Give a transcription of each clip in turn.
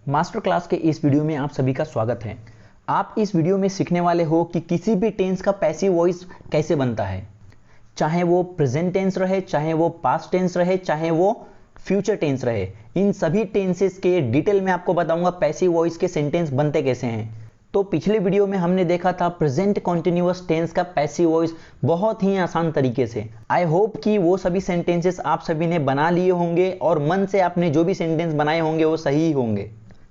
Master class के इस video में आप सभी का स्वागत है। आप इस वीडियो में सीखने वाले हो कि किसी भी टेंस का पैसिव वॉइस कैसे बनता है, चाहे वो प्रेजेंट टेंस रहे, चाहे वो पास्ट टेंस रहे, चाहे वो फ्यूचर टेंस रहे। इन सभी टेंसेस के डिटेल में आपको बताऊंगा पैसिव वॉइस के सेंटेंस बनते कैसे हैं। तो पिछले वीडियो में हमने देखा था प्रेजेंट कॉन्टिन्यूअस टेंस का पैसिव वॉइस बहुत ही आसान तरीके से। आई होप कि वो सभी सेंटेंसेस आप सभी ने बना लिए होंगे और मन से आपने जो भी सेंटेंस बनाए होंगे वो सही होंगे,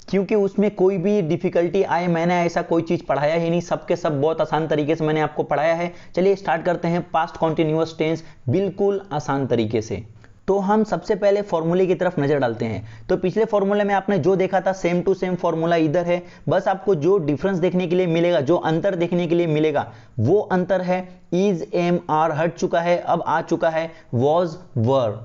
क्योंकि उसमें कोई भी डिफिकल्टी आए मैंने ऐसा कोई चीज़ पढ़ाया ही नहीं, सबके सब बहुत आसान तरीके से मैंने आपको पढ़ाया है। चलिए स्टार्ट करते हैं पास्ट कॉन्टिन्यूअस टेंस बिल्कुल आसान तरीके से। तो हम सबसे पहले फॉर्मूले की तरफ नजर डालते हैं। तो पिछले फॉर्मूले में आपने जो देखा था सेम टू सेम फॉर्मूला इधर है, बस आपको जो डिफरेंस देखने के लिए मिलेगा, जो अंतर देखने के लिए मिलेगा वो अंतर है इज, एम, आर हट चुका है, अब आ चुका है वॉज, वर।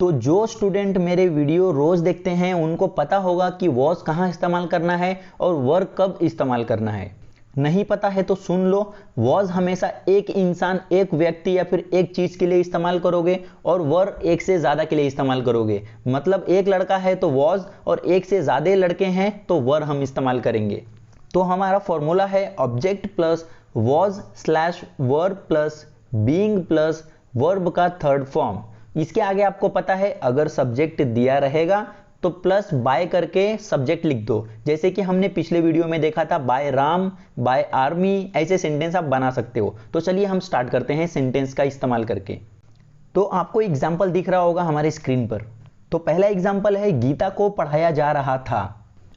तो जो स्टूडेंट मेरे वीडियो रोज देखते हैं उनको पता होगा कि वॉज कहाँ इस्तेमाल करना है और वर कब इस्तेमाल करना है। नहीं पता है तो सुन लो, वॉज हमेशा एक इंसान, एक व्यक्ति या फिर एक चीज के लिए इस्तेमाल करोगे और वर एक से ज्यादा के लिए इस्तेमाल करोगे। मतलब एक लड़का है तो वॉज और एक से ज्यादा लड़के हैं तो वर हम इस्तेमाल करेंगे। तो हमारा फॉर्मूला है object plus was slash were plus being plus verb का थर्ड फॉर्म। इसके आगे आपको पता है अगर सब्जेक्ट दिया रहेगा तो प्लस बाय करके सब्जेक्ट लिख दो, जैसे कि हमने पिछले वीडियो में देखा था बाय राम, बाय आर्मी, ऐसे सेंटेंस आप बना सकते हो। तो चलिए हम स्टार्ट करते हैं सेंटेंस का इस्तेमाल करके। तो आपको एग्जाम्पल दिख रहा होगा हमारे स्क्रीन पर। तो पहला एग्जाम्पल है गीता को पढ़ाया जा रहा था।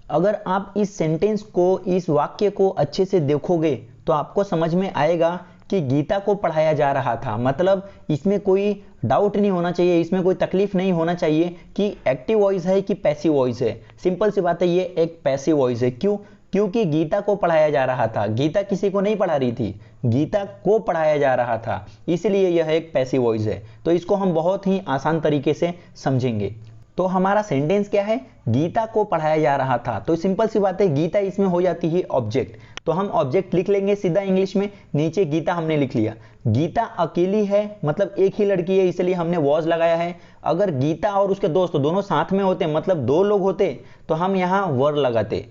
अगर आप इस सेंटेंस को, इस वाक्य को अच्छे से देखोगे तो आपको समझ में आएगा कि गीता को पढ़ाया जा रहा था। मतलब इसमें कोई डाउट नहीं होना चाहिए, इसमें कोई तकलीफ नहीं होना चाहिए कि एक्टिव वॉइस है कि पैसिव वॉइस है। सिंपल सी बात है, ये एक पैसिव वॉइस है। क्यों? क्योंकि गीता को पढ़ाया जा रहा था। गीता किसी को नहीं पढ़ा रही थी, गीता को पढ़ाया जा रहा था, इसलिए यह एक पैसिव वॉइस है। तो इसको हम बहुत ही आसान तरीके से समझेंगे। तो हमारा सेंटेंस क्या है? गीता को पढ़ाया जा रहा था। तो सिंपल सी बात है, गीता इसमें हो जाती है ऑब्जेक्ट। तो हम ऑब्जेक्ट लिख लेंगे सीधा इंग्लिश में, नीचे गीता हमने लिख लिया। गीता अकेली है, मतलब एक ही लड़की है, इसलिए हमने वॉज लगाया है। अगर गीता और उसके दोस्त दोनों साथ में होते, मतलब दो लोग होते, तो हम यहाँ वर लगाते,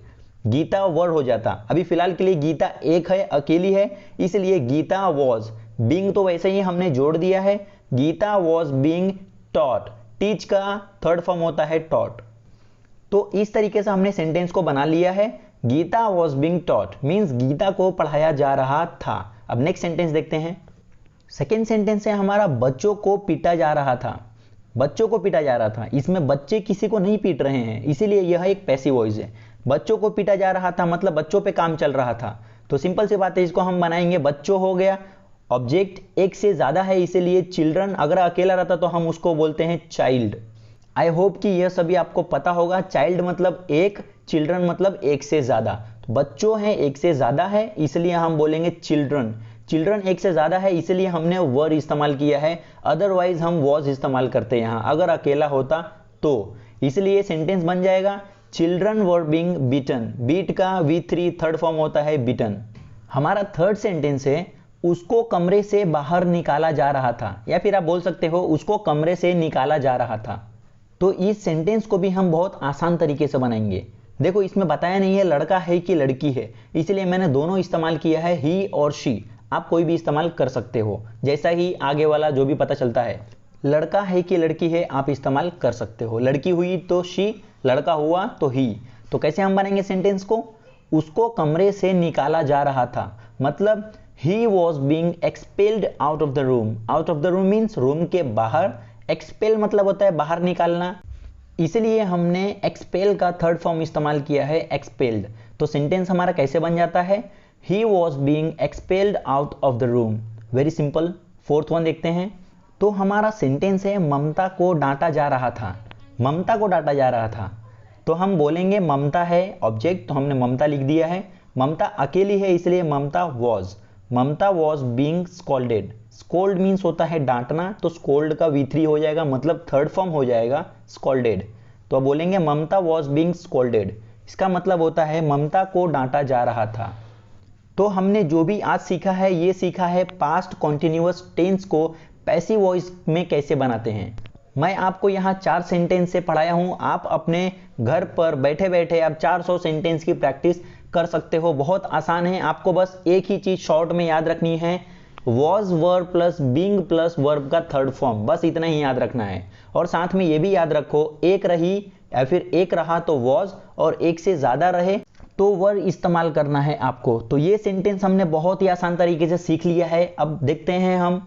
गीता वर हो जाता। अभी फिलहाल के लिए गीता एक है, अकेली है, इसलिए गीता वॉज। बीइंग तो वैसे ही हमने जोड़ दिया है, Geeta was being taught. Teach का थर्ड फॉर्म होता है टॉट। तो इस तरीके से हमने सेंटेंस को बना लिया है। Geeta was being taught means Geeta को पढ़ाया जा रहा था। अब नेक्स्ट सेंटेंस देखते हैं। सेकेंड सेंटेंस है हमारा बच्चों को पीटा जा रहा था। बच्चों को पीटा जा रहा था, इसमें बच्चे किसी को नहीं पीट रहे हैं, इसीलिए यह एक पैसिव वॉइस है। बच्चों को पीटा जा रहा था मतलब बच्चों पे काम चल रहा था। तो सिंपल सी बात है, इसको हम बनाएंगे बच्चों हो गया, ऑब्जेक्ट एक से ज्यादा है इसीलिए चिल्ड्रन। अगर अकेला रहता तो हम उसको बोलते हैं चाइल्ड। आई होप कि यह सभी आपको पता होगा। चाइल्ड मतलब एक, चिल्ड्रन मतलब एक से ज्यादा। तो बच्चों हैं एक से ज्यादा है इसलिए हम बोलेंगे चिल्ड्रन। चिल्ड्रन एक से ज्यादा है इसलिए हमने वर इस्तेमाल किया है, अदरवाइज हम वॉज इस्तेमाल करते यहाँ अगर अकेला होता तो। इसलिए सेंटेंस बन जाएगा children were being beaten. Beat का V3 थर्ड फॉर्म होता है बीटन। हमारा थर्ड सेंटेंस है उसको कमरे से बाहर निकाला जा रहा था, या फिर आप बोल सकते हो उसको कमरे से निकाला जा रहा था। तो इस सेंटेंस को भी हम बहुत आसान तरीके से बनाएंगे। देखो इसमें बताया नहीं है लड़का है कि लड़की है, इसलिए मैंने दोनों इस्तेमाल किया है, ही और शी। आप कोई भी इस्तेमाल कर सकते हो, जैसा ही आगे वाला जो भी पता चलता है। लड़का है कि लड़की है आप इस्तेमाल कर सकते हो। लड़की हुई तो शी, लड़का हुआ तो ही। तो कैसे हम बनाएंगे सेंटेंस को? उसको कमरे से निकाला जा रहा था, मतलब he was being expelled out of the room. Out of the room means room के बाहर। एक्सपेल मतलब होता है बाहर निकालना, इसलिए हमने एक्सपेल का थर्ड फॉर्म इस्तेमाल किया है एक्सपेल्ड। तो सेंटेंस हमारा कैसे बन जाता है? He was being expelled out of the room. Very simple. Fourth one देखते हैं। तो हमारा सेंटेंस है ममता को डांटा जा रहा था। ममता को डांटा जा रहा था तो हम बोलेंगे ममता है ऑब्जेक्ट, तो हमने ममता लिख दिया है। ममता अकेली है इसलिए Mamta was. Mamta was being scolded. Scold means होता है डांटना, तो स्कोल्ड का V3 हो जाएगा, मतलब थर्ड फॉर्म हो जाएगा स्कॉल्डेड। तो अब बोलेंगे ममता वॉज बीइंग स्कॉल्डेड, इसका मतलब होता है ममता को डांटा जा रहा था। तो हमने जो भी आज सीखा है, ये सीखा है पास्ट कॉन्टिन्यूअस टेंस को पैसिव वॉइस में कैसे बनाते हैं। मैं आपको यहाँ 4 सेंटेंस से पढ़ाया हूँ। आप अपने घर पर बैठे बैठे आप 400 सेंटेंस की प्रैक्टिस कर सकते हो। बहुत आसान है, आपको बस एक ही चीज शॉर्ट में याद रखनी है, was verb plus being plus verb का थर्ड फॉर्म, बस इतना ही याद रखना है। और साथ में ये भी याद रखो, एक रही या फिर एक रहा तो वॉज, और एक से ज्यादा रहे तो वर्ब इस्तेमाल करना है आपको। तो ये सेंटेंस हमने बहुत ही आसान तरीके से सीख लिया है। अब देखते हैं हम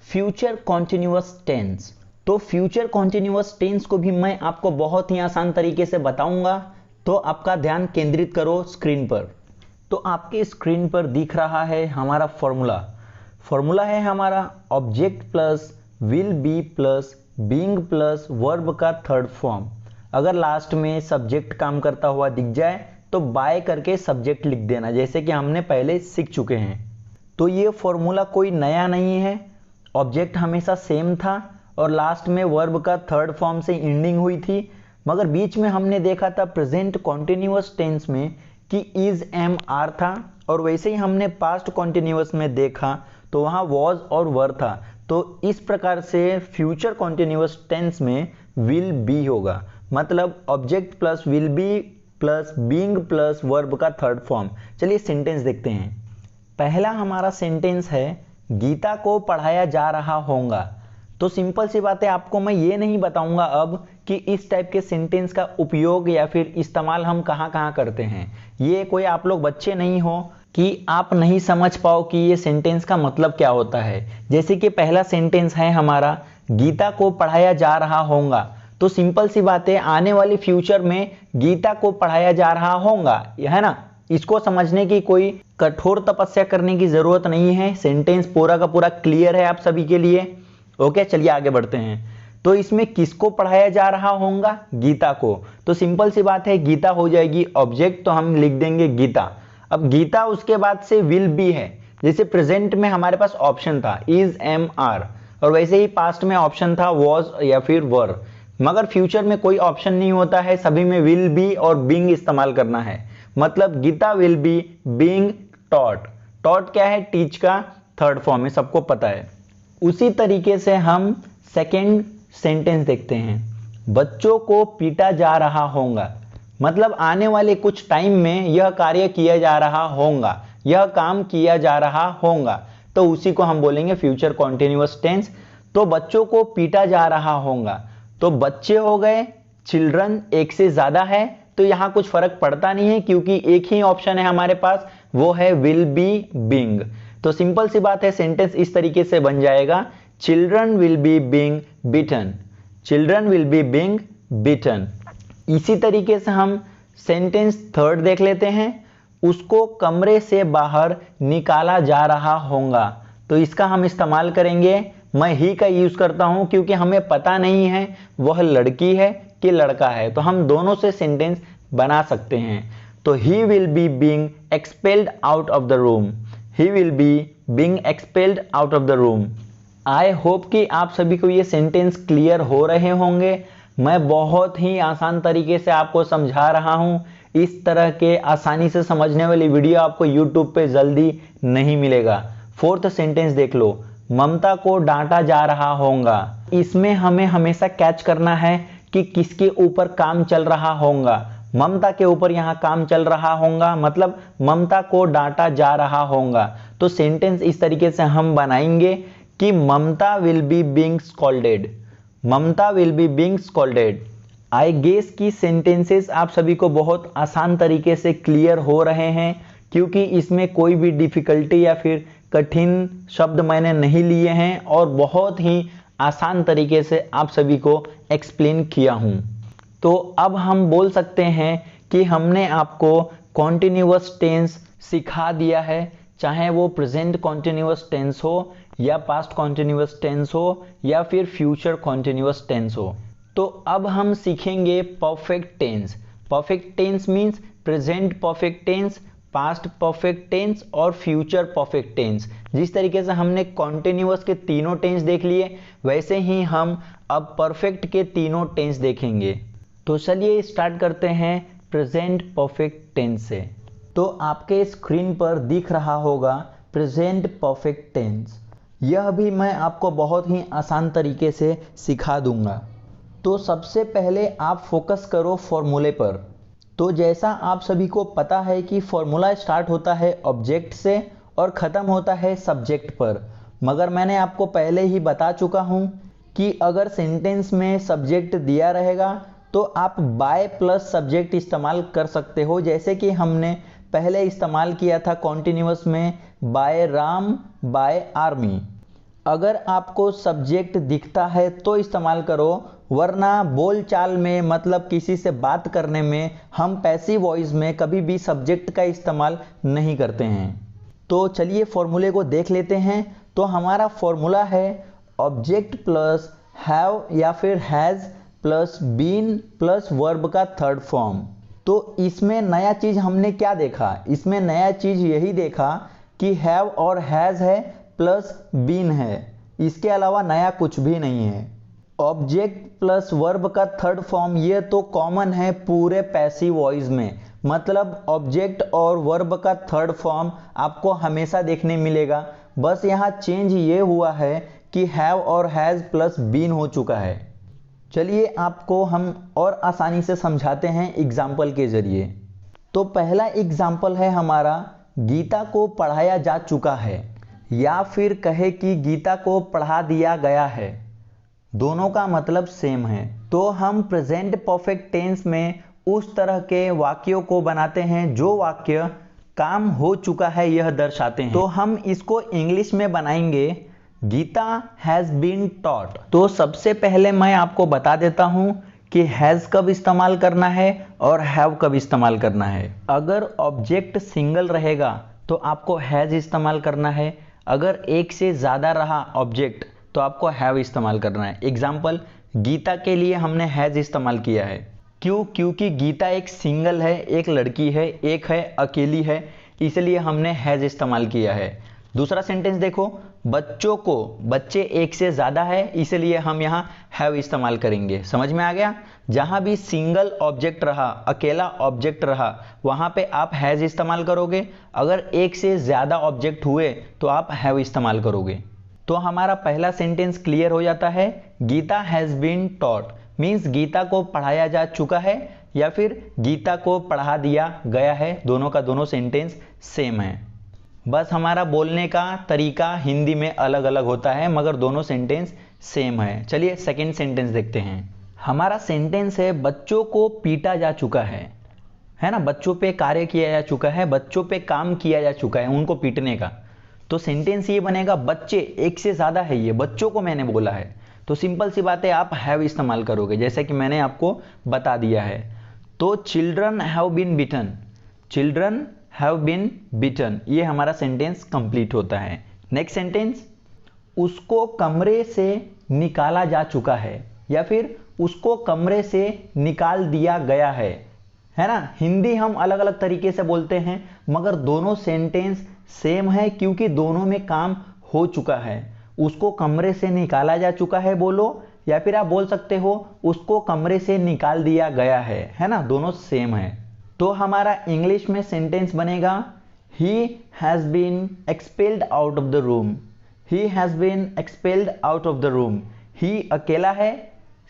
फ्यूचर कॉन्टिन्यूअस टेंस। तो फ्यूचर कॉन्टिन्यूअस टेंस को भी मैं आपको बहुत ही आसान तरीके से बताऊंगा, तो आपका ध्यान केंद्रित करो स्क्रीन पर। तो आपके स्क्रीन पर दिख रहा है हमारा फॉर्मूला है हमारा object plus will be plus being plus verb का थर्ड फॉर्म। अगर लास्ट में सब्जेक्ट काम करता हुआ दिख जाए तो बाय करके सब्जेक्ट लिख देना, जैसे कि हमने पहले सीख चुके हैं। तो ये फॉर्मूला कोई नया नहीं है, ऑब्जेक्ट हमेशा सेम था और लास्ट में वर्ब का थर्ड फॉर्म से एंडिंग हुई थी। मगर बीच में हमने देखा था प्रेजेंट कॉन्टिन्यूअस टेंस में कि इज एम आर था, और वैसे ही हमने पास्ट कॉन्टिन्यूअस में देखा तो वहाँ वॉज और वर था। तो इस प्रकार से फ्यूचर कॉन्टिन्यूअस टेंस में विल बी होगा, मतलब object plus will be plus being plus verb का थर्ड फॉर्म। चलिए सेंटेंस देखते हैं। पहला हमारा सेंटेंस है गीता को पढ़ाया जा रहा होगा। तो सिंपल सी बात है, आपको मैं ये नहीं बताऊंगा अब कि इस टाइप के सेंटेंस का उपयोग या फिर इस्तेमाल हम कहाँ कहाँ करते हैं। ये कोई आप लोग बच्चे नहीं हो कि आप नहीं समझ पाओ कि ये सेंटेंस का मतलब क्या होता है। जैसे कि पहला सेंटेंस है हमारा गीता को पढ़ाया जा रहा होगा। तो सिंपल सी बात है, आने वाली फ्यूचर में गीता को पढ़ाया जा रहा होगा, है ना। इसको समझने की कोई कठोर तपस्या करने की जरूरत नहीं है। सेंटेंस पूरा का पूरा क्लियर है आप सभी के लिए। ओके, चलिए आगे बढ़ते हैं। तो इसमें किसको पढ़ाया जा रहा होगा? गीता को। तो सिंपल सी बात है, गीता हो जाएगी ऑब्जेक्ट, तो हम लिख देंगे गीता। अब गीता उसके बाद से विल बी है। जैसे प्रेजेंट में हमारे पास ऑप्शन था इज एम आर, और वैसे ही पास्ट में ऑप्शन था वॉज या फिर वर। मगर फ्यूचर में कोई ऑप्शन नहीं होता है, सभी में विल बी और बीइंग इस्तेमाल करना है। मतलब Geeta will be being taught. Taught क्या है? टीच का थर्ड फॉर्म है, सबको पता है। उसी तरीके से हम सेकेंड सेंटेंस देखते हैं, बच्चों को पीटा जा रहा होगा। मतलब आने वाले कुछ टाइम में यह कार्य किया जा रहा होगा, यह काम किया जा रहा होगा, तो उसी को हम बोलेंगे फ्यूचर कॉन्टिन्यूअस टेंस। तो बच्चों को पीटा जा रहा होगा, तो बच्चे हो गए, चिल्ड्रन एक से ज्यादा है तो यहां कुछ फर्क पड़ता नहीं है, क्योंकि एक ही ऑप्शन है हमारे पास, वो है विल बी बीइंग। तो सिंपल सी बात है, सेंटेंस इस तरीके से बन जाएगा, children will be being beaten. Children will be being beaten. इसी तरीके से हम सेंटेंस थर्ड देख लेते हैं, उसको कमरे से बाहर निकाला जा रहा होगा। तो इसका हम इस्तेमाल करेंगे, मैं ही का यूज करता हूं क्योंकि हमें पता नहीं है वह लड़की है कि लड़का है, तो हम दोनों से सेंटेंस बना सकते हैं। तो he will be being expelled out of the room. He will be being expelled out of the room. I hope कि आप सभी को ये सेंटेंस क्लियर हो रहे होंगे। मैं बहुत ही आसान तरीके से आपको समझा रहा हूं। इस तरह के आसानी से समझने वाली वीडियो आपको यूट्यूब पे जल्दी नहीं मिलेगा। फोर्थ सेंटेंस देख लो, ममता को डांटा जा रहा होगा। इसमें हमें हमेशा कैच करना है कि किसके ऊपर काम चल रहा होगा। ममता के ऊपर यहाँ काम चल रहा होगा, मतलब ममता को डांटा जा रहा होगा। तो सेंटेंस इस तरीके से हम बनाएंगे कि Mamta will be being scolded. Mamta will be being scolded. I guess की सेंटेंसेस आप सभी को बहुत आसान तरीके से क्लियर हो रहे हैं, क्योंकि इसमें कोई भी डिफिकल्टी या फिर कठिन शब्द मैंने नहीं लिए हैं और बहुत ही आसान तरीके से आप सभी को एक्सप्लेन किया हूं। तो अब हम बोल सकते हैं कि हमने आपको कॉन्टिन्यूअस टेंस सिखा दिया है, चाहे वो प्रेजेंट कॉन्टिन्यूअस टेंस हो या पास्ट कॉन्टिन्यूअस टेंस हो या फिर फ्यूचर कॉन्टिन्यूअस टेंस हो। तो अब हम सीखेंगे perfect tense. Perfect tense means present perfect tense, past perfect tense और फ्यूचर परफेक्ट टेंस। जिस तरीके से हमने कॉन्टिन्यूअस के तीनों टेंस देख लिए, वैसे ही हम अब परफेक्ट के तीनों टेंस देखेंगे। तो चलिए स्टार्ट करते हैं प्रेजेंट परफेक्ट टेंस से। तो आपके स्क्रीन पर दिख रहा होगा प्रेजेंट परफेक्ट टेंस। यह भी मैं आपको बहुत ही आसान तरीके से सिखा दूंगा। तो सबसे पहले आप फोकस करो फॉर्मूले पर। तो जैसा आप सभी को पता है कि फॉर्मूला स्टार्ट होता है ऑब्जेक्ट से और ख़त्म होता है सब्जेक्ट पर, मगर मैंने आपको पहले ही बता चुका हूँ कि अगर सेंटेंस में सब्जेक्ट दिया रहेगा तो आप बाय प्लस सब्जेक्ट इस्तेमाल कर सकते हो, जैसे कि हमने पहले इस्तेमाल किया था कॉन्टिन्यूअस में बाय राम बाय आर्मी। अगर आपको सब्जेक्ट दिखता है तो इस्तेमाल करो, वरना बोलचाल में मतलब किसी से बात करने में हम पैसिव वॉइस में कभी भी सब्जेक्ट का इस्तेमाल नहीं करते हैं। तो चलिए फॉर्मूले को देख लेते हैं। तो हमारा फॉर्मूला है ऑब्जेक्ट प्लस हैव या फिर has plus been plus verb का थर्ड फॉर्म। तो इसमें नया चीज़ हमने क्या देखा? इसमें नया चीज़ यही देखा कि हैव और हैज़ है प्लस बीन है, इसके अलावा नया कुछ भी नहीं है। ऑब्जेक्ट प्लस वर्ब का थर्ड फॉर्म ये तो कॉमन है पूरे पैसिव वॉइस में, मतलब ऑब्जेक्ट और वर्ब का थर्ड फॉर्म आपको हमेशा देखने मिलेगा। बस यहाँ चेंज ये हुआ है कि हैव और हैज़ प्लस बीन हो चुका है। चलिए आपको हम और आसानी से समझाते हैं एग्जाम्पल के जरिए। तो पहला एग्जाम्पल है हमारा, गीता को पढ़ाया जा चुका है, या फिर कहे कि गीता को पढ़ा दिया गया है। दोनों का मतलब सेम है। तो हम प्रेजेंट परफेक्ट टेंस में उस तरह के वाक्यों को बनाते हैं जो वाक्य काम हो चुका है यह दर्शाते हैं। तो हम इसको इंग्लिश में बनाएंगे, गीता हैज़ बीन टॉट। तो सबसे पहले मैं आपको बता देता हूं कि हैज़ कब इस्तेमाल करना है और हैव कब इस्तेमाल करना है। अगर ऑब्जेक्ट सिंगल रहेगा तो आपको हैज़ इस्तेमाल करना है, अगर एक से ज़्यादा रहा ऑब्जेक्ट तो आपको हैव इस्तेमाल करना है। एग्जाम्पल, गीता के लिए हमने हैज़ इस्तेमाल किया है। क्यों? क्योंकि गीता एक सिंगल है, एक लड़की है, एक है अकेली है, इसलिए हमने हैज़ इस्तेमाल किया है। दूसरा सेंटेंस देखो, बच्चों को, बच्चे एक से ज़्यादा है इसलिए हम यहाँ हैव इस्तेमाल करेंगे। समझ में आ गया? जहाँ भी सिंगल ऑब्जेक्ट रहा, अकेला ऑब्जेक्ट रहा, वहाँ पे आप हैज़ इस्तेमाल करोगे। अगर एक से ज़्यादा ऑब्जेक्ट हुए तो आप हैव इस्तेमाल करोगे। तो हमारा पहला सेंटेंस क्लियर हो जाता है, Geeta has been taught means Geeta को पढ़ाया जा चुका है या फिर गीता को पढ़ा दिया गया है। दोनों का दोनों सेंटेंस सेम है, बस हमारा बोलने का तरीका हिंदी में अलग अलग होता है, मगर दोनों सेंटेंस सेम है। चलिए सेकंड सेंटेंस देखते हैं। हमारा सेंटेंस है, बच्चों को पीटा जा चुका है ना? बच्चों पे कार्य किया जा चुका है, बच्चों पे काम किया जा चुका है उनको पीटने का। तो सेंटेंस ये बनेगा, बच्चे एक से ज़्यादा है, ये बच्चों को मैंने बोला है। तो सिंपल सी बात है, आप हैव इस्तेमाल करोगे जैसे कि मैंने आपको बता दिया है। तो children have been beaten, children have been beaten, ये हमारा सेंटेंस कंप्लीट होता है। नेक्स्ट सेंटेंस, उसको कमरे से निकाला जा चुका है या फिर उसको कमरे से निकाल दिया गया है ना? हिंदी हम अलग अलग तरीके से बोलते हैं मगर दोनों सेंटेंस सेम है क्योंकि दोनों में काम हो चुका है। उसको कमरे से निकाला जा चुका है बोलो, या फिर आप बोल सकते हो उसको कमरे से निकाल दिया गया है ना? दोनों सेम है। तो हमारा इंग्लिश में सेंटेंस बनेगा, he has been expelled out of the room, he has been expelled out of the room. He अकेला है,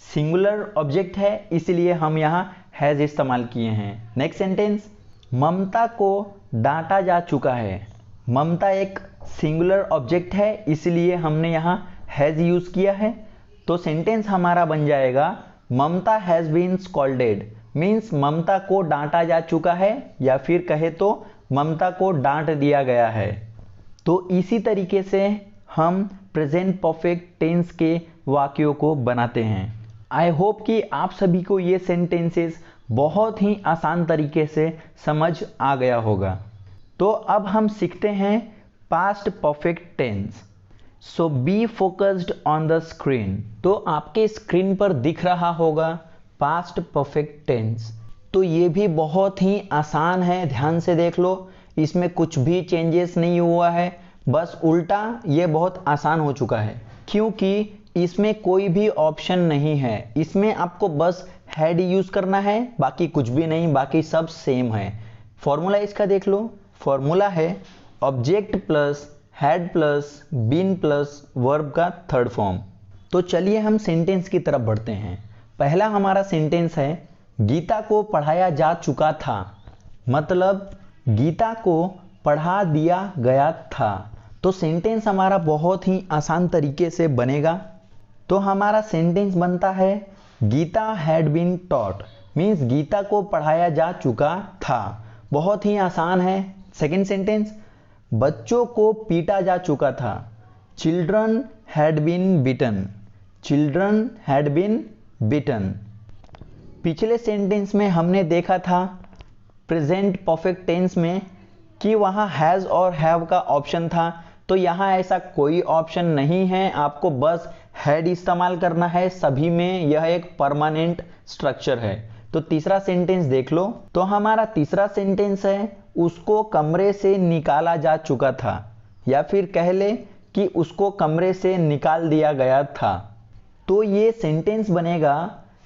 सिंगुलर ऑब्जेक्ट है, इसलिए हम यहाँ हैज़ इस्तेमाल किए हैं। नेक्स्ट सेंटेंस, ममता को डांटा जा चुका है, ममता एक सिंगुलर ऑब्जेक्ट है इसलिए हमने यहाँ हैज़ यूज़ किया है। तो सेंटेंस हमारा बन जाएगा, ममता has been scolded means Mamta को डांटा जा चुका है या फिर कहे तो ममता को डांट दिया गया है। तो इसी तरीके से हम प्रेजेंट परफेक्ट टेंस के वाक्यों को बनाते हैं। आई होप कि आप सभी को ये सेंटेंसेस बहुत ही आसान तरीके से समझ आ गया होगा। तो अब हम सीखते हैं past perfect tense. So be focused on the screen. तो आपके स्क्रीन पर दिख रहा होगा पास्ट परफेक्ट टेंस। तो ये भी बहुत ही आसान है, ध्यान से देख लो, इसमें कुछ भी चेंजेस नहीं हुआ है, बस उल्टा ये बहुत आसान हो चुका है क्योंकि इसमें कोई भी ऑप्शन नहीं है। इसमें आपको बस हैड यूज करना है, बाकी कुछ भी नहीं, बाकी सब सेम है। फॉर्मूला इसका देख लो, फॉर्मूला है object plus had plus been plus verb का थर्ड फॉर्म। तो चलिए हम सेंटेंस की तरफ बढ़ते हैं। पहला हमारा सेंटेंस है गीता को पढ़ाया जा चुका था, मतलब गीता को पढ़ा दिया गया था। तो सेंटेंस हमारा बहुत ही आसान तरीके से बनेगा। तो हमारा सेंटेंस बनता है Geeta had been taught, means Geeta को पढ़ाया जा चुका था। बहुत ही आसान है। सेकेंड सेंटेंस, बच्चों को पीटा जा चुका था, children had been beaten, children had been beaten. पिछले सेंटेंस में हमने देखा था प्रेजेंट परफेक्ट टेंस में कि वहाँ हैज़ और हैव का ऑप्शन था, तो यहाँ ऐसा कोई ऑप्शन नहीं है, आपको बस हैड इस्तेमाल करना है। सभी में यह एक परमानेंट स्ट्रक्चर है। तो तीसरा सेंटेंस देख लो। तो हमारा तीसरा सेंटेंस है उसको कमरे से निकाला जा चुका था, या फिर कह ले कि उसको कमरे से निकाल दिया गया था। तो ये सेंटेंस बनेगा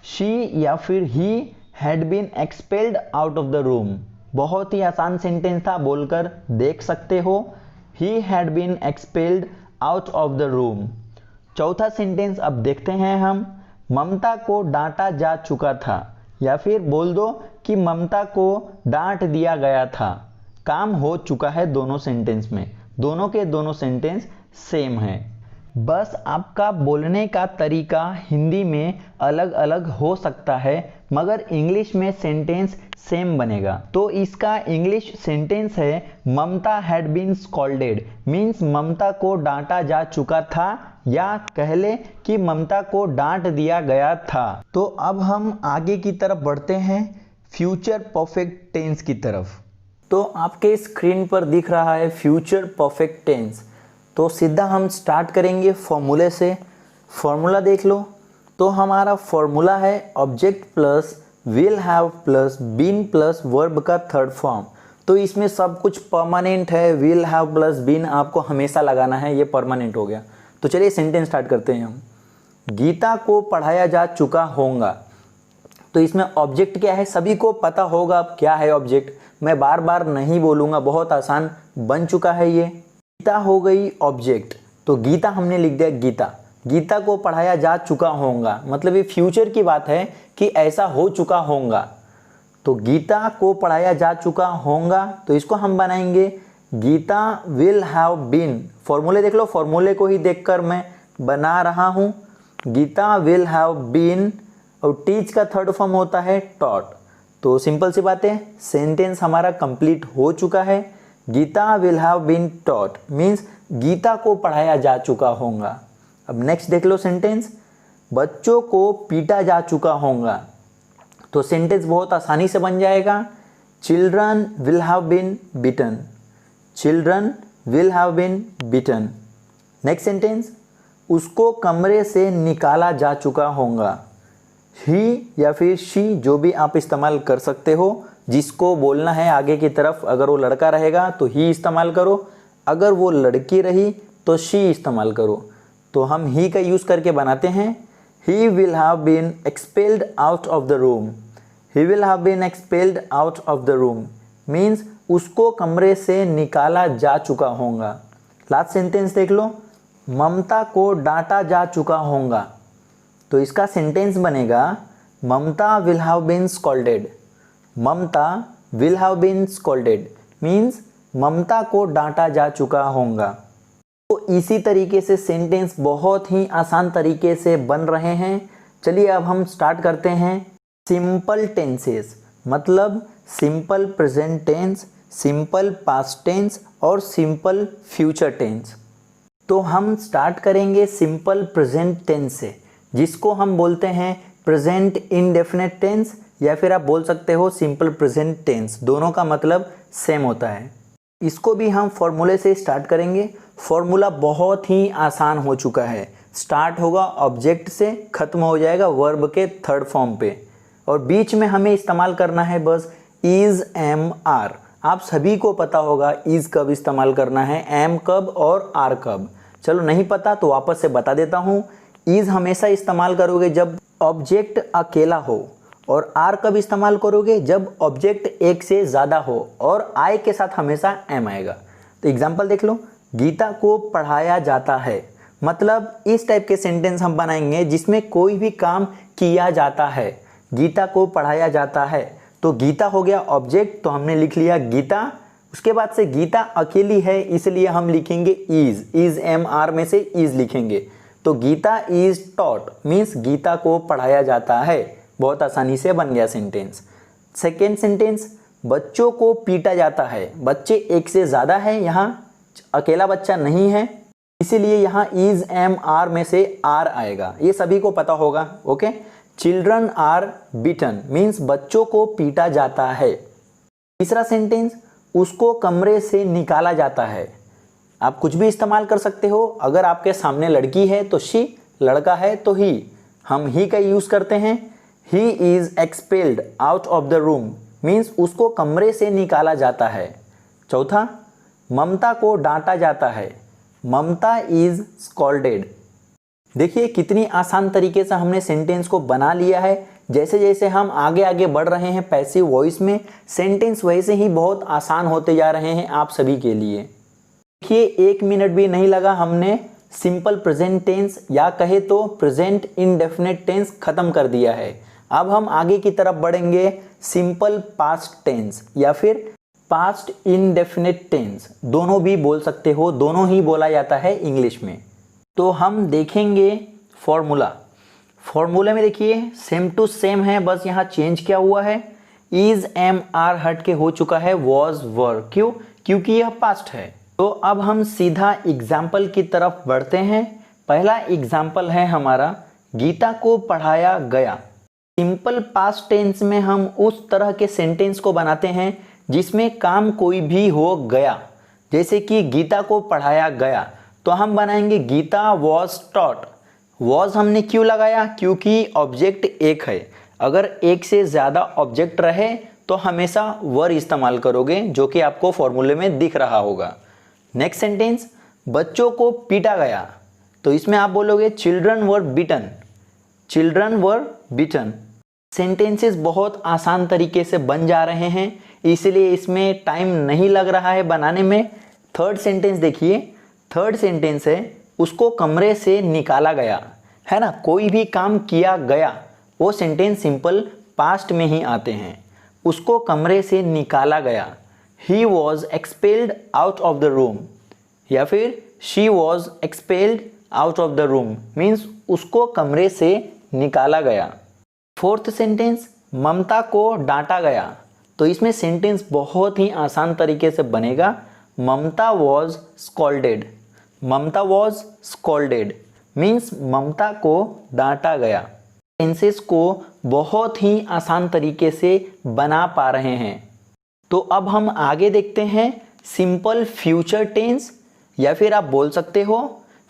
शी या फिर he had been expelled out of the room. बहुत ही आसान सेंटेंस था, बोलकर देख सकते हो, he had been expelled out of the room. चौथा सेंटेंस अब देखते हैं हम, ममता को डांटा जा चुका था, या फिर बोल दो कि ममता को डांट दिया गया था। काम हो चुका है दोनों सेंटेंस में, दोनों के दोनों सेंटेंस सेम है। बस आपका बोलने का तरीका हिंदी में अलग अलग हो सकता है, मगर इंग्लिश में सेंटेंस सेम बनेगा। तो इसका इंग्लिश सेंटेंस है ममता had been scolded, means Mamta को डांटा जा चुका था, या कह ले कि ममता को डांट दिया गया था। तो अब हम आगे की तरफ बढ़ते हैं फ्यूचर परफेक्ट टेंस की तरफ। तो आपके स्क्रीन पर दिख रहा है फ्यूचर परफेक्ट टेंस। तो सीधा हम स्टार्ट करेंगे फॉर्मूले से। फॉर्मूला देख लो। तो हमारा फॉर्मूला है object plus will have plus been plus verb का थर्ड फॉर्म। तो इसमें सब कुछ परमानेंट है, विल हैव प्लस बीन आपको हमेशा लगाना है, ये परमानेंट हो गया। तो चलिए सेंटेंस स्टार्ट करते हैं हम। गीता को पढ़ाया जा चुका होगा। तो इसमें ऑब्जेक्ट क्या है सभी को पता होगा अब क्या है ऑब्जेक्ट, मैं बार बार नहीं बोलूँगा, बहुत आसान बन चुका है ये। गीता हो गई ऑब्जेक्ट, तो गीता हमने लिख दिया गीता। गीता को पढ़ाया जा चुका होगा, मतलब ये फ्यूचर की बात है कि ऐसा हो चुका होगा। तो गीता को पढ़ाया जा चुका होगा, तो इसको हम बनाएंगे गीता विल हैव बीन। फॉर्मूले देख लो, फॉर्मूले को ही देखकर मैं बना रहा हूँ। गीता विल हैव बीन और टीच का थर्ड फॉर्म होता है टॉट। तो सिंपल सी बात है, सेंटेंस हमारा कंप्लीट हो चुका है। Geeta will have been taught means Geeta को पढ़ाया जा चुका होगा। अब नेक्स्ट देख लो सेंटेंस, बच्चों को पीटा जा चुका होगा। तो सेंटेंस बहुत आसानी से बन जाएगा, children will have been beaten, children will have been beaten. Next sentence, उसको कमरे से निकाला जा चुका होगा। ही या फिर शी जो भी आप इस्तेमाल कर सकते हो, जिसको बोलना है आगे की तरफ। अगर वो लड़का रहेगा तो ही इस्तेमाल करो, अगर वो लड़की रही तो शी इस्तेमाल करो। तो हम ही का यूज़ करके बनाते हैं, he will have been expelled out of the room. He will have been expelled out of the room means उसको कमरे से निकाला जा चुका होगा। लास्ट सेंटेंस देख लो, ममता को डांटा जा चुका होगा। तो इसका सेंटेंस बनेगा Mamta will have been scolded. Mamta will have been scolded means Mamta को डांटा जा चुका होगा। तो इसी तरीके से सेंटेंस बहुत ही आसान तरीके से बन रहे हैं। चलिए अब हम स्टार्ट करते हैं सिंपल टेंसेस, मतलब simple present tense, simple past tense और सिंपल फ्यूचर टेंस। तो हम स्टार्ट करेंगे सिंपल प्रेजेंट टेंस से, जिसको हम बोलते हैं प्रेजेंट इंडेफिनिट टेंस, या फिर आप बोल सकते हो सिंपल प्रेजेंट टेंस। दोनों का मतलब सेम होता है। इसको भी हम फॉर्मूले से स्टार्ट करेंगे। फॉर्मूला बहुत ही आसान हो चुका है, स्टार्ट होगा ऑब्जेक्ट से, खत्म हो जाएगा वर्ब के थर्ड फॉर्म पे, और बीच में हमें इस्तेमाल करना है बस इज, एम, आर। आप सभी को पता होगा इज कब इस्तेमाल करना है, एम कब और आर कब। चलो नहीं पता तो वापस से बता देता हूँ। इज हमेशा इस्तेमाल करोगे जब ऑब्जेक्ट अकेला हो, और आर कब इस्तेमाल करोगे जब ऑब्जेक्ट एक से ज़्यादा हो, और आई के साथ हमेशा एम आएगा। तो एग्जाम्पल देख लो, गीता को पढ़ाया जाता है। मतलब इस टाइप के सेंटेंस हम बनाएंगे जिसमें कोई भी काम किया जाता है। गीता को पढ़ाया जाता है, तो गीता हो गया ऑब्जेक्ट, तो हमने लिख लिया गीता। उसके बाद से गीता अकेली है, इसलिए हम लिखेंगे इज एम आर में से इज लिखेंगे। तो Geeta is taught means Geeta को पढ़ाया जाता है। बहुत आसानी से बन गया सेंटेंस। सेकेंड सेंटेंस, बच्चों को पीटा जाता है। बच्चे एक से ज़्यादा है, यहाँ अकेला बच्चा नहीं है, इसीलिए यहाँ इज एम आर में से आर आएगा। ये सभी को पता होगा। Okay, children are beaten means बच्चों को पीटा जाता है। तीसरा सेंटेंस, उसको कमरे से निकाला जाता है। आप कुछ भी इस्तेमाल कर सकते हो। अगर आपके सामने लड़की है तो शी, लड़का है तो ही, हम ही का यूज़ करते हैं। He is expelled out of the room means उसको कमरे से निकाला जाता है। चौथा, ममता को डांटा जाता है। ममता इज स्कॉल्डेड। देखिए कितनी आसान तरीके से हमने सेंटेंस को बना लिया है। जैसे जैसे हम आगे आगे बढ़ रहे हैं पैसिव वॉइस में, सेंटेंस वैसे ही बहुत आसान होते जा रहे हैं आप सभी के लिए। देखिए 1 मिनट भी नहीं लगा, हमने सिंपल प्रेजेंट टेंस या कहे तो प्रेजेंट इंडेफिनिट टेंस खत्म कर दिया है। अब हम आगे की तरफ बढ़ेंगे सिंपल पास्ट टेंस या फिर पास्ट इंडेफिनिट टेंस, दोनों भी बोल सकते हो, दोनों ही बोला जाता है इंग्लिश में। तो हम देखेंगे फॉर्मूला। फॉर्मूला में देखिए सेम टू सेम है, बस यहाँ चेंज क्या हुआ है, इज एम आर हट के हो चुका है वॉज वर। क्यों? क्योंकि यह पास्ट है। तो अब हम सीधा एग्जाम्पल की तरफ बढ़ते हैं। पहला एग्जाम्पल है हमारा, गीता को पढ़ाया गया। सिंपल पास्ट टेंस में हम उस तरह के सेंटेंस को बनाते हैं जिसमें काम कोई भी हो गया। जैसे कि गीता को पढ़ाया गया, तो हम बनाएंगे गीता वॉज टॉट। वॉज हमने क्यों लगाया? क्योंकि ऑब्जेक्ट एक है। अगर एक से ज़्यादा ऑब्जेक्ट रहे तो हमेशा वर इस्तेमाल करोगे, जो कि आपको फॉर्मूले में दिख रहा होगा। नेक्स्ट सेंटेंस, बच्चों को पीटा गया, तो इसमें आप बोलोगे children were beaten. Children were beaten. Sentences बहुत आसान तरीके से बन जा रहे हैं, इसलिए इसमें टाइम नहीं लग रहा है बनाने में। थर्ड सेंटेंस देखिए, थर्ड सेंटेंस है उसको कमरे से निकाला गया, है ना। कोई भी काम किया गया, वो सेंटेंस सिंपल पास्ट में ही आते हैं। उसको कमरे से निकाला गया, he was expelled out of the room, या फिर she was expelled out of the room means उसको कमरे से निकाला गया। फोर्थ सेंटेंस, ममता को डांटा गया, तो इसमें सेंटेंस बहुत ही आसान तरीके से बनेगा, Mamta was scolded. Mamta was scolded means Mamta को डांटा गया। सेंटेंसेस को बहुत ही आसान तरीके से बना पा रहे हैं। तो अब हम आगे देखते हैं सिंपल फ्यूचर टेंस, या फिर आप बोल सकते हो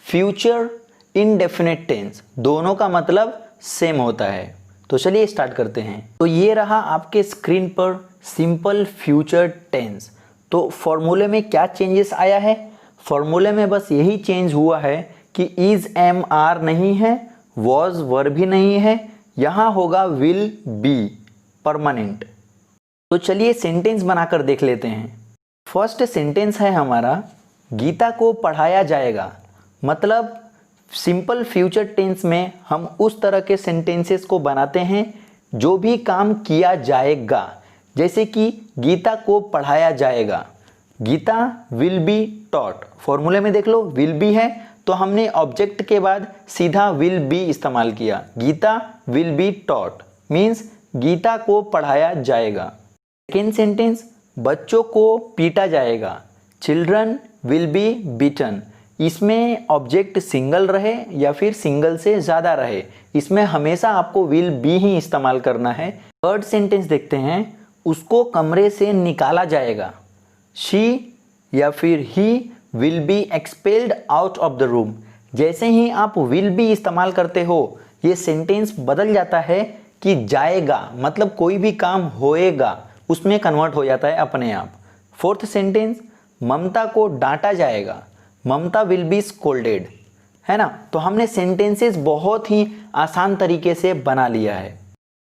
फ्यूचर इंडेफिनिट टेंस। दोनों का मतलब सेम होता है। तो चलिए स्टार्ट करते हैं। तो ये रहा आपके स्क्रीन पर सिंपल फ्यूचर टेंस। तो फॉर्मूले में क्या चेंजेस आया है? फॉर्मूले में बस यही चेंज हुआ है कि इज एम आर नहीं है, वॉज वर भी नहीं है, यहाँ होगा विल बी परमानेंट। तो चलिए सेंटेंस बनाकर देख लेते हैं। फर्स्ट सेंटेंस है हमारा, गीता को पढ़ाया जाएगा। मतलब सिंपल फ्यूचर टेंस में हम उस तरह के सेंटेंसेस को बनाते हैं जो भी काम किया जाएगा। जैसे कि गीता को पढ़ाया जाएगा, गीता विल बी टॉट। फॉर्मूले में देख लो विल बी है, तो हमने ऑब्जेक्ट के बाद सीधा विल बी इस्तेमाल किया। Geeta will be taught means Geeta को पढ़ाया जाएगा। सेकेंड सेंटेंस, बच्चों को पीटा जाएगा, चिल्ड्रन विल बी बीटन। इसमें ऑब्जेक्ट सिंगल रहे या फिर सिंगल से ज़्यादा रहे, इसमें हमेशा आपको विल बी ही इस्तेमाल करना है। थर्ड सेंटेंस देखते हैं, उसको कमरे से निकाला जाएगा, शी या फिर he will be expelled out of the room. जैसे ही आप विल बी इस्तेमाल करते हो, ये सेंटेंस बदल जाता है कि जाएगा, मतलब कोई भी काम होएगा उसमें कन्वर्ट हो जाता है अपने आप। फोर्थ सेंटेंस, ममता को डांटा जाएगा, ममता विल बी स्कोल्डेड, है ना। तो हमने सेंटेंसेस बहुत ही आसान तरीके से बना लिया है।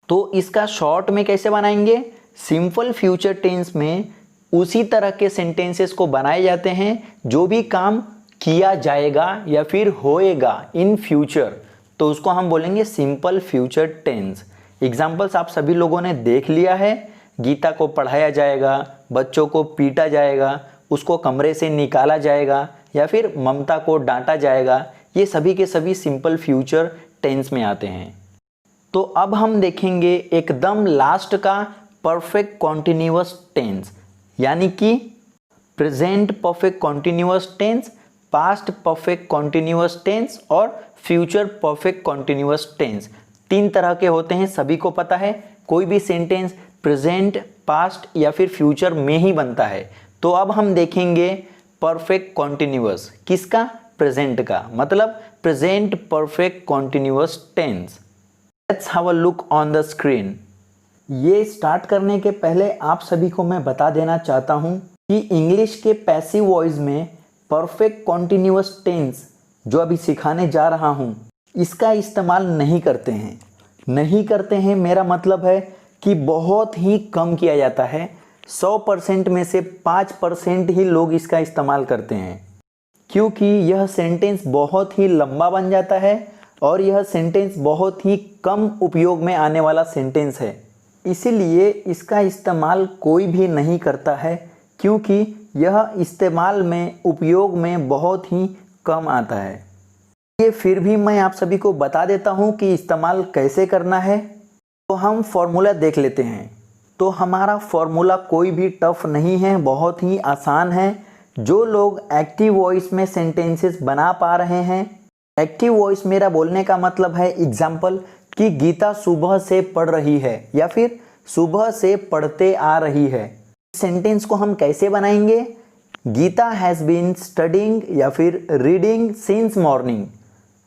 तो इसका शॉर्ट में कैसे बनाएंगे? सिंपल फ्यूचर टेंस में उसी तरह के सेंटेंसेस को बनाए जाते हैं जो भी काम किया जाएगा या फिर होएगा इन फ्यूचर, तो उसको हम बोलेंगे सिंपल फ्यूचर टेंस। एग्जाम्पल्स आप सभी लोगों ने देख लिया है। गीता को पढ़ाया जाएगा, बच्चों को पीटा जाएगा, उसको कमरे से निकाला जाएगा या फिर ममता को डांटा जाएगा, ये सभी के सभी सिंपल फ्यूचर टेंस में आते हैं। तो अब हम देखेंगे एकदम लास्ट का परफेक्ट कॉन्टिन्यूअस टेंस, यानी कि present perfect continuous tense, past perfect continuous tense और फ्यूचर परफेक्ट कॉन्टिन्यूअस टेंस। 3 तरह के होते हैं, सभी को पता है। कोई भी सेंटेंस प्रेजेंट, पास्ट या फिर फ्यूचर में ही बनता है। तो अब हम देखेंगे परफेक्ट कॉन्टिन्यूअस, किसका? प्रेजेंट का, मतलब present perfect continuous tense. Let's have a look on the screen. ये स्टार्ट करने के पहले आप सभी को मैं बता देना चाहता हूँ कि इंग्लिश के पैसिव वॉइस में परफेक्ट कॉन्टिन्यूअस टेंस जो अभी सिखाने जा रहा हूँ, इसका इस्तेमाल नहीं करते हैं। मेरा मतलब है कि बहुत ही कम किया जाता है। 100% में से 5% ही लोग इसका इस्तेमाल करते हैं, क्योंकि यह सेंटेंस बहुत ही लंबा बन जाता है और यह सेंटेंस बहुत ही कम उपयोग में आने वाला सेंटेंस है। इसीलिए इसका इस्तेमाल कोई भी नहीं करता है, क्योंकि यह इस्तेमाल में, उपयोग में बहुत ही कम आता है। ये फिर भी मैं आप सभी को बता देता हूँ कि इस्तेमाल कैसे करना है। तो हम फॉर्मूला देख लेते हैं। तो हमारा फॉर्मूला कोई भी टफ नहीं है, बहुत ही आसान है। जो लोग एक्टिव वॉइस में सेंटेंसेस बना पा रहे हैं, एक्टिव वॉइस मेरा बोलने का मतलब है एग्जाम्पल कि गीता सुबह से पढ़ रही है या फिर सुबह से पढ़ते आ रही है। सेंटेंस को हम कैसे बनाएंगे? गीता हैज़ बीन स्टडिंग या फिर reading since morning.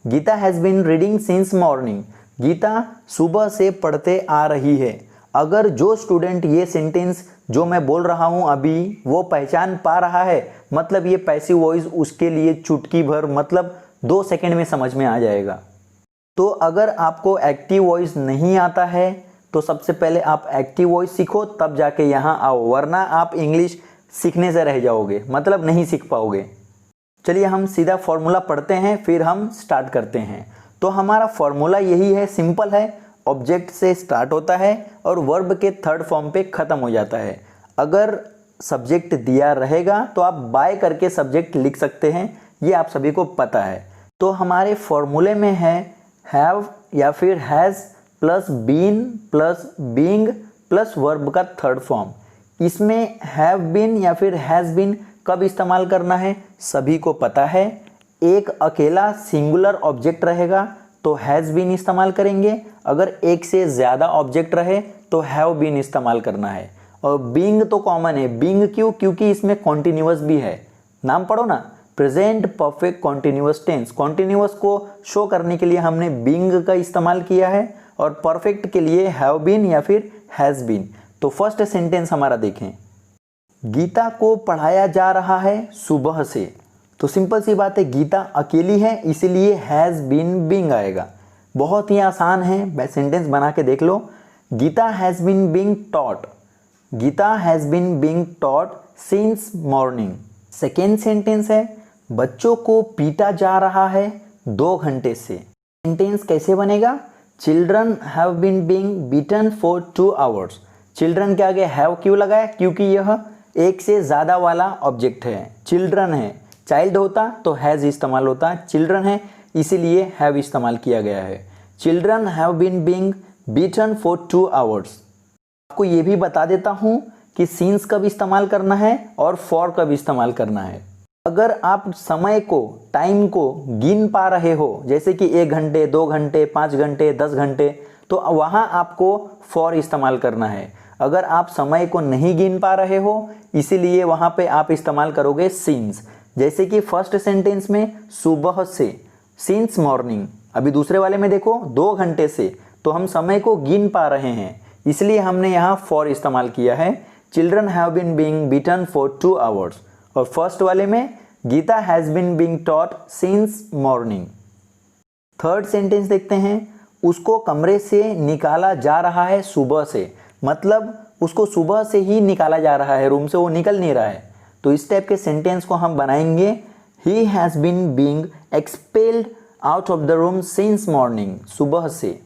Geeta has been reading since morning. Geeta सुबह से पढ़ते आ रही है। अगर जो स्टूडेंट ये सेंटेंस जो मैं बोल रहा हूँ अभी वो पहचान पा रहा है, मतलब ये पैसिव वॉइस उसके लिए चुटकी भर, मतलब 2 सेकंड में समझ में आ जाएगा। तो अगर आपको एक्टिव वॉइस नहीं आता है तो सबसे पहले आप एक्टिव वॉइस सीखो, तब जाके यहाँ आओ, वरना आप इंग्लिश सीखने से रह जाओगे, मतलब नहीं सीख पाओगे। चलिए हम सीधा फॉर्मूला पढ़ते हैं, फिर हम स्टार्ट करते हैं। तो हमारा फॉर्मूला यही है, सिंपल है। ऑब्जेक्ट से स्टार्ट होता है और वर्ब के थर्ड फॉर्म पे ख़त्म हो जाता है। अगर सब्जेक्ट दिया रहेगा तो आप बाय करके सब्जेक्ट लिख सकते हैं, ये आप सभी को पता है। तो हमारे फॉर्मूले में है हैव या फिर has plus been plus being plus verb का थर्ड फॉर्म। इसमें हैव बीन या फिर हैज़ बीन कब इस्तेमाल करना है सभी को पता है। एक अकेला सिंगुलर ऑब्जेक्ट रहेगा तो हैज़ बीन इस्तेमाल करेंगे, अगर एक से ज़्यादा ऑब्जेक्ट रहे तो हैव बीन इस्तेमाल करना है। और बीइंग तो कॉमन है। बीइंग क्यों? क्योंकि इसमें कॉन्टिन्यूअस भी है। नाम पढ़ो ना, present perfect continuous tense. Continuous को शो करने के लिए हमने बीइंग का इस्तेमाल किया है और परफेक्ट के लिए हैव बीन या फिर हैज़ बीन। तो फर्स्ट सेंटेंस हमारा देखें, गीता को पढ़ाया जा रहा है सुबह से। तो सिंपल सी बात है, गीता अकेली है इसीलिए हैज़ बीन बीइंग आएगा। बहुत ही आसान है, सेंटेंस बना के देख लो। Geeta has been being taught. Geeta has been being taught since morning. Second sentence है, बच्चों को पीटा जा रहा है 2 घंटे से। सेंटेंस कैसे बनेगा? Children have been being beaten for 2 hours. Children के आगे हैव क्यों लगाया? क्योंकि यह एक से ज़्यादा वाला ऑब्जेक्ट है। चिल्ड्रन है, चाइल्ड होता तो हैज़ इस्तेमाल होता, चिल्ड्रन है इसीलिए हैव इस्तेमाल किया गया है। Children have been being beaten for 2 hours. आपको ये भी बता देता हूँ कि सिंस कब इस्तेमाल करना है और फॉर कब इस्तेमाल करना है। अगर आप समय को, टाइम को गिन पा रहे हो, जैसे कि 1 घंटे, 2 घंटे, 5 घंटे, 10 घंटे, तो वहाँ आपको फॉर इस्तेमाल करना है। अगर आप समय को नहीं गिन पा रहे हो इसीलिए वहाँ पे आप इस्तेमाल करोगे सिंस। जैसे कि फर्स्ट सेंटेंस में सुबह से, सिंस मॉर्निंग। अभी दूसरे वाले में देखो 2 घंटे से, तो हम समय को गिन पा रहे हैं इसलिए हमने यहाँ फॉर इस्तेमाल किया है। Children have been being beaten for 2 hours. और फर्स्ट वाले में Geeta has been being taught since morning. Third sentence देखते हैं, उसको कमरे से निकाला जा रहा है सुबह से। मतलब उसको सुबह से ही निकाला जा रहा है रूम से, वो निकल नहीं रहा है। तो इस टाइप के सेंटेंस को हम बनाएंगे he has been being expelled out of the room since morning, सुबह से।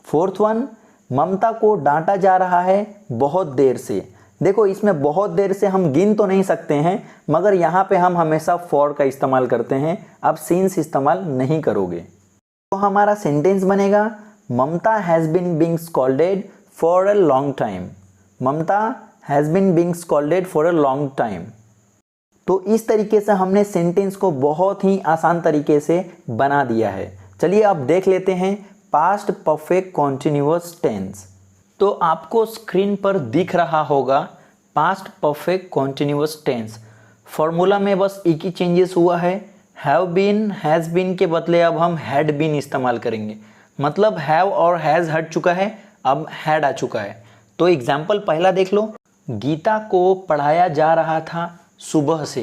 फोर्थ वन, ममता को डांटा जा रहा है बहुत देर से। देखो इसमें बहुत देर से हम गिन तो नहीं सकते हैं, मगर यहाँ पे हम हमेशा फॉर का इस्तेमाल करते हैं, आप सिंस इस्तेमाल नहीं करोगे। तो हमारा सेंटेंस बनेगा Mamta has been being scolded for a long time. Mamta has been being scolded for a long time. तो इस तरीके से हमने सेंटेंस को बहुत ही आसान तरीके से बना दिया है। चलिए अब देख लेते हैं पास्ट परफेक्ट कॉन्टिन्यूअस टेंस। तो आपको स्क्रीन पर दिख रहा होगा past perfect continuous tense. Formula में बस एक ही चेंजेस हुआ है, हैव बीन हैज़ बीन के बदले अब हम हैड बीन इस्तेमाल करेंगे। मतलब हैव और हैज़ हट चुका है, अब हैड आ चुका है। तो एग्जाम्पल पहला देख लो, गीता को पढ़ाया जा रहा था सुबह से,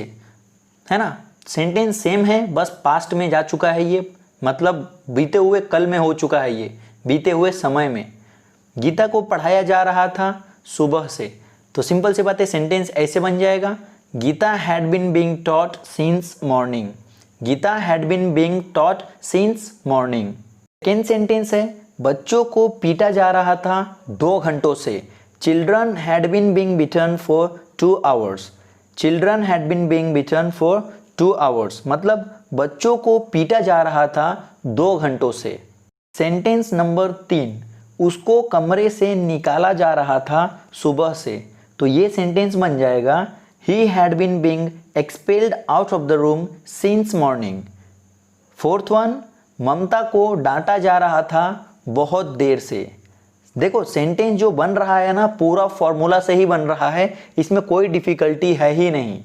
है ना। सेंटेंस सेम है, बस पास्ट में जा चुका है ये, मतलब बीते हुए कल में हो चुका है ये, बीते हुए समय में। गीता को पढ़ाया जा रहा था सुबह से, तो सिंपल सी बात है, सेंटेंस ऐसे बन जाएगा Geeta had been being taught since morning. Geeta had been being taught since morning. Second sentence है बच्चों को पीटा जा रहा था 2 घंटों से। Children had been being beaten for 2 hours. Children had been being beaten for 2 hours, मतलब बच्चों को पीटा जा रहा था 2 घंटों से। सेंटेंस नंबर 3, उसको कमरे से निकाला जा रहा था सुबह से। तो ये सेंटेंस बन जाएगा he had been being expelled out of the room since morning. Fourth one, Mamta को डांटा जा रहा था बहुत देर से। देखो सेंटेंस जो बन रहा है ना, पूरा फॉर्मूला से ही बन रहा है, इसमें कोई डिफिकल्टी है ही नहीं।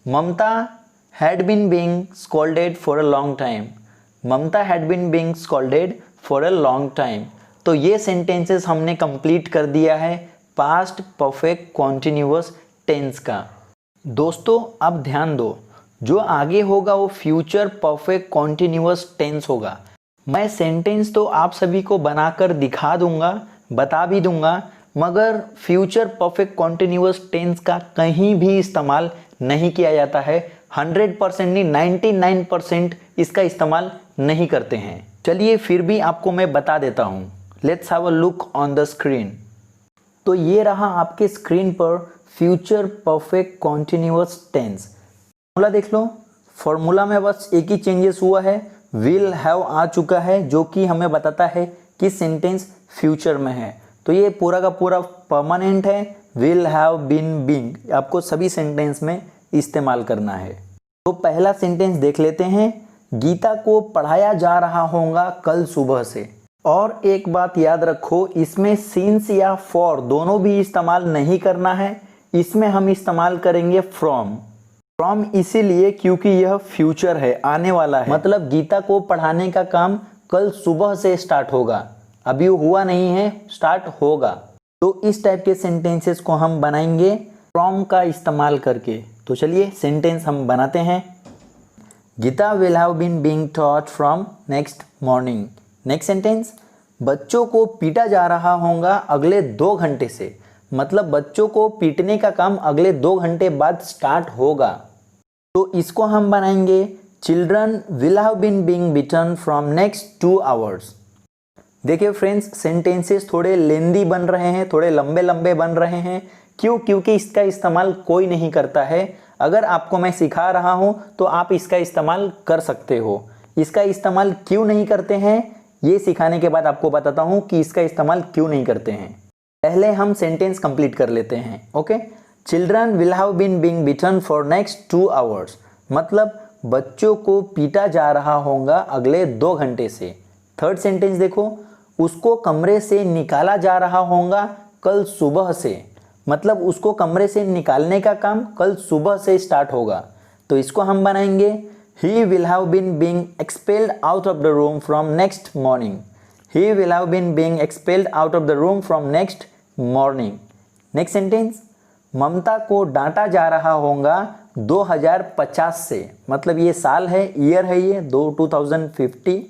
Mamta had been being scolded for a long time. Mamta had been being scolded for a long time. तो ये सेंटेंसेस हमने कंप्लीट कर दिया है पास्ट परफेक्ट कॉन्टिन्यूअस टेंस का। दोस्तों अब ध्यान दो, जो आगे होगा वो फ्यूचर परफेक्ट कॉन्टिन्यूअस टेंस होगा। मैं सेंटेंस तो आप सभी को बनाकर दिखा दूंगा, बता भी दूंगा, मगर फ्यूचर परफेक्ट कॉन्टिन्यूअस टेंस का कहीं भी इस्तेमाल नहीं किया जाता है। 100% नहीं, 99% इसका इस्तेमाल नहीं करते हैं। चलिए फिर भी आपको मैं बता देता हूँ। Let's have a look on the screen. तो ये रहा आपके स्क्रीन पर future perfect continuous tense. Formula देख लो, फॉर्मूला में बस एक ही चेंजेस हुआ है, विल हैव आ चुका है, जो कि हमें बताता है कि सेंटेंस फ्यूचर में है। तो ये पूरा का पूरा परमानेंट है, विल हैव बीन बीइंग आपको सभी सेंटेंस में इस्तेमाल करना है। तो पहला सेंटेंस देख लेते हैं, गीता को पढ़ाया जा रहा होगा कल सुबह से। और एक बात याद रखो, इसमें सिंस या फॉर दोनों भी इस्तेमाल नहीं करना है, इसमें हम इस्तेमाल करेंगे फ्रॉम। फ्रॉम इसीलिए क्योंकि यह फ्यूचर है, आने वाला है, मतलब गीता को पढ़ाने का काम कल सुबह से स्टार्ट होगा, अभी हुआ नहीं है, स्टार्ट होगा। तो इस टाइप के सेंटेंसेस को हम बनाएंगे फ्रॉम का इस्तेमाल करके। तो चलिए सेंटेंस हम बनाते हैं। Geeta will have been being taught from next morning. Next sentence, बच्चों को पीटा जा रहा होगा अगले 2 घंटे से, मतलब बच्चों को पीटने का काम अगले 2 घंटे बाद स्टार्ट होगा। तो इसको हम बनाएंगे children will have been being beaten from next 2 hours. देखिए फ्रेंड्स, सेंटेंसेस थोड़े लेंदी बन रहे हैं, थोड़े लंबे लंबे बन रहे हैं। क्यों? क्योंकि इसका इस्तेमाल कोई नहीं करता है। अगर आपको मैं सिखा रहा हूं तो आप इसका इस्तेमाल कर सकते हो। इसका इस्तेमाल क्यों नहीं करते हैं, ये सिखाने के बाद आपको बताता हूं कि इसका इस्तेमाल क्यों नहीं करते हैं। पहले हम सेंटेंस कंप्लीट कर लेते हैं। Okay, children will have been being beaten for next 2 hours, मतलब बच्चों को पीटा जा रहा होगा अगले 2 घंटे से। थर्ड सेंटेंस देखो, उसको कमरे से निकाला जा रहा होगा कल सुबह से, मतलब उसको कमरे से निकालने का काम कल सुबह से स्टार्ट होगा। तो इसको हम बनाएंगे he will have been being expelled out of the room from next morning. He will have been being expelled out of the room from next morning. Next sentence, Mamta को डांटा जा रहा होगा 2050 से, मतलब ये साल है, ईयर है ये 2050।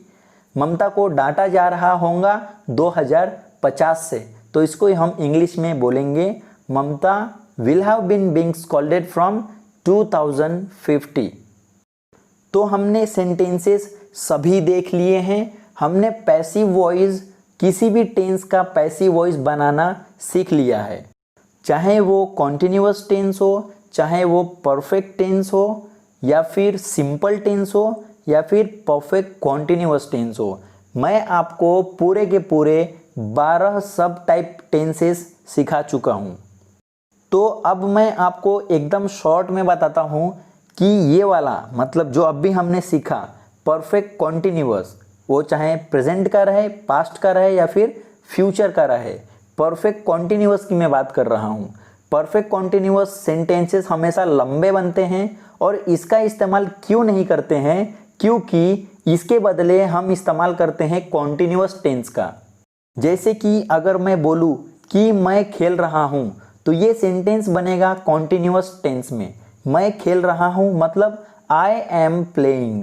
ममता को डांटा जा रहा होगा 2050 से, तो इसको हम इंग्लिश में बोलेंगे Mamta will have been being scolded from 2050। तो हमने सेंटेंसेस सभी देख लिए हैं। हमने पैसिव वॉइस, किसी भी टेंस का पैसिव वॉइस बनाना सीख लिया है, चाहे वो कॉन्टिन्यूअस टेंस हो, चाहे वो परफेक्ट टेंस हो, या फिर सिंपल टेंस हो, या फिर परफेक्ट कॉन्टिन्यूअस टेंस हो। मैं आपको पूरे के पूरे 12 सब टाइप टेंसेस सिखा चुका हूँ। तो अब मैं आपको एकदम शॉर्ट में बताता हूँ कि ये वाला मतलब जो अभी हमने सीखा परफेक्ट कॉन्टिन्यूअस, वो चाहे प्रेजेंट का रहे, पास्ट का रहे या फिर फ्यूचर का रहे, परफेक्ट कॉन्टिन्यूअस की मैं बात कर रहा हूँ। परफेक्ट कॉन्टिन्यूअस सेंटेंसेस हमेशा लंबे बनते हैं और इसका इस्तेमाल क्यों नहीं करते हैं, क्योंकि इसके बदले हम इस्तेमाल करते हैं कॉन्टिन्यूअस टेंस का। जैसे कि अगर मैं बोलूँ कि मैं खेल रहा हूँ, तो ये सेंटेंस बनेगा कॉन्टिन्यूअस टेंस में। मैं खेल रहा हूँ मतलब आई एम प्लेइंग,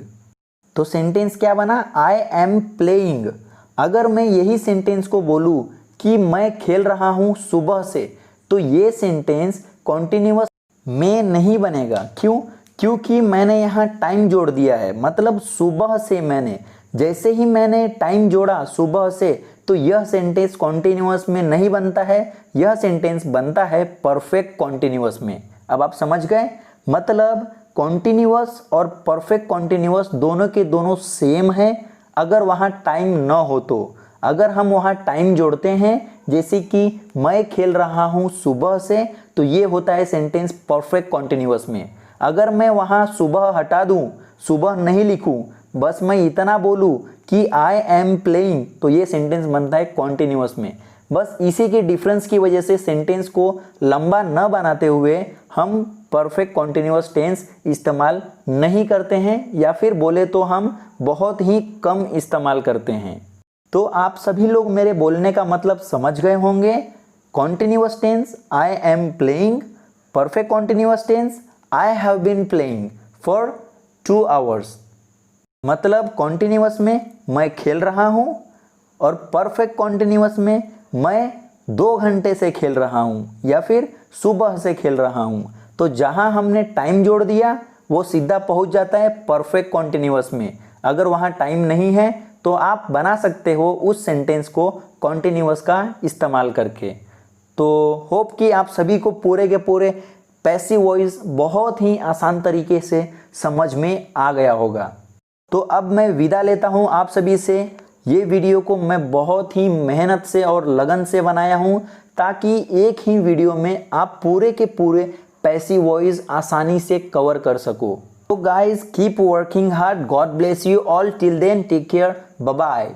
तो सेंटेंस क्या बना, आई एम प्लेइंग। अगर मैं यही सेंटेंस को बोलूँ कि मैं खेल रहा हूँ सुबह से, तो ये सेंटेंस कॉन्टिन्यूअस में नहीं बनेगा। क्यों? क्योंकि मैंने यहाँ टाइम जोड़ दिया है, मतलब सुबह से मैंने, जैसे ही मैंने टाइम जोड़ा सुबह से, तो यह सेंटेंस कॉन्टिन्यूअस में नहीं बनता है, यह सेंटेंस बनता है परफेक्ट कॉन्टिन्यूअस में। अब आप समझ गए, मतलब कॉन्टिन्यूअस और परफेक्ट कॉन्टिन्यूअस दोनों के दोनों सेम है अगर वहाँ टाइम न हो तो। अगर हम वहाँ टाइम जोड़ते हैं, जैसे कि मैं खेल रहा हूँ सुबह से, तो ये होता है सेंटेंस परफेक्ट कॉन्टिन्यूअस में। अगर मैं वहाँ सुबह हटा दूँ, सुबह नहीं लिखूँ, बस मैं इतना बोलूँ कि आई एम प्लेइंग, तो ये सेंटेंस बनता है कॉन्टिन्यूअस में। बस इसी के डिफरेंस की वजह से सेंटेंस को लंबा न बनाते हुए हम परफेक्ट कॉन्टिन्यूअस टेंस इस्तेमाल नहीं करते हैं, या फिर बोले तो हम बहुत ही कम इस्तेमाल करते हैं। तो आप सभी लोग मेरे बोलने का मतलब समझ गए होंगे। Continuous tense I am playing, perfect continuous tense I have been playing for 2 hours। मतलब कॉन्टिन्यूअस में मैं खेल रहा हूँ और परफेक्ट कॉन्टिन्यूअस में मैं 2 घंटे से खेल रहा हूँ या फिर सुबह से खेल रहा हूँ। तो जहाँ हमने टाइम जोड़ दिया वो सीधा पहुँच जाता है परफेक्ट कॉन्टिन्यूअस में। अगर वहाँ टाइम नहीं है तो आप बना सकते हो उस सेंटेंस को कॉन्टिन्यूअस का इस्तेमाल करके। तो होप कि आप सभी को पूरे के पूरे पैसिव वॉइस बहुत ही आसान तरीके से समझ में आ गया होगा। तो अब मैं विदा लेता हूँ आप सभी से। ये वीडियो को मैं बहुत ही मेहनत से और लगन से बनाया हूँ ताकि एक ही वीडियो में आप पूरे के पूरे पैसिव वॉइस आसानी से कवर कर सको। तो guys keep working hard, God bless you all, till then take care, bye bye.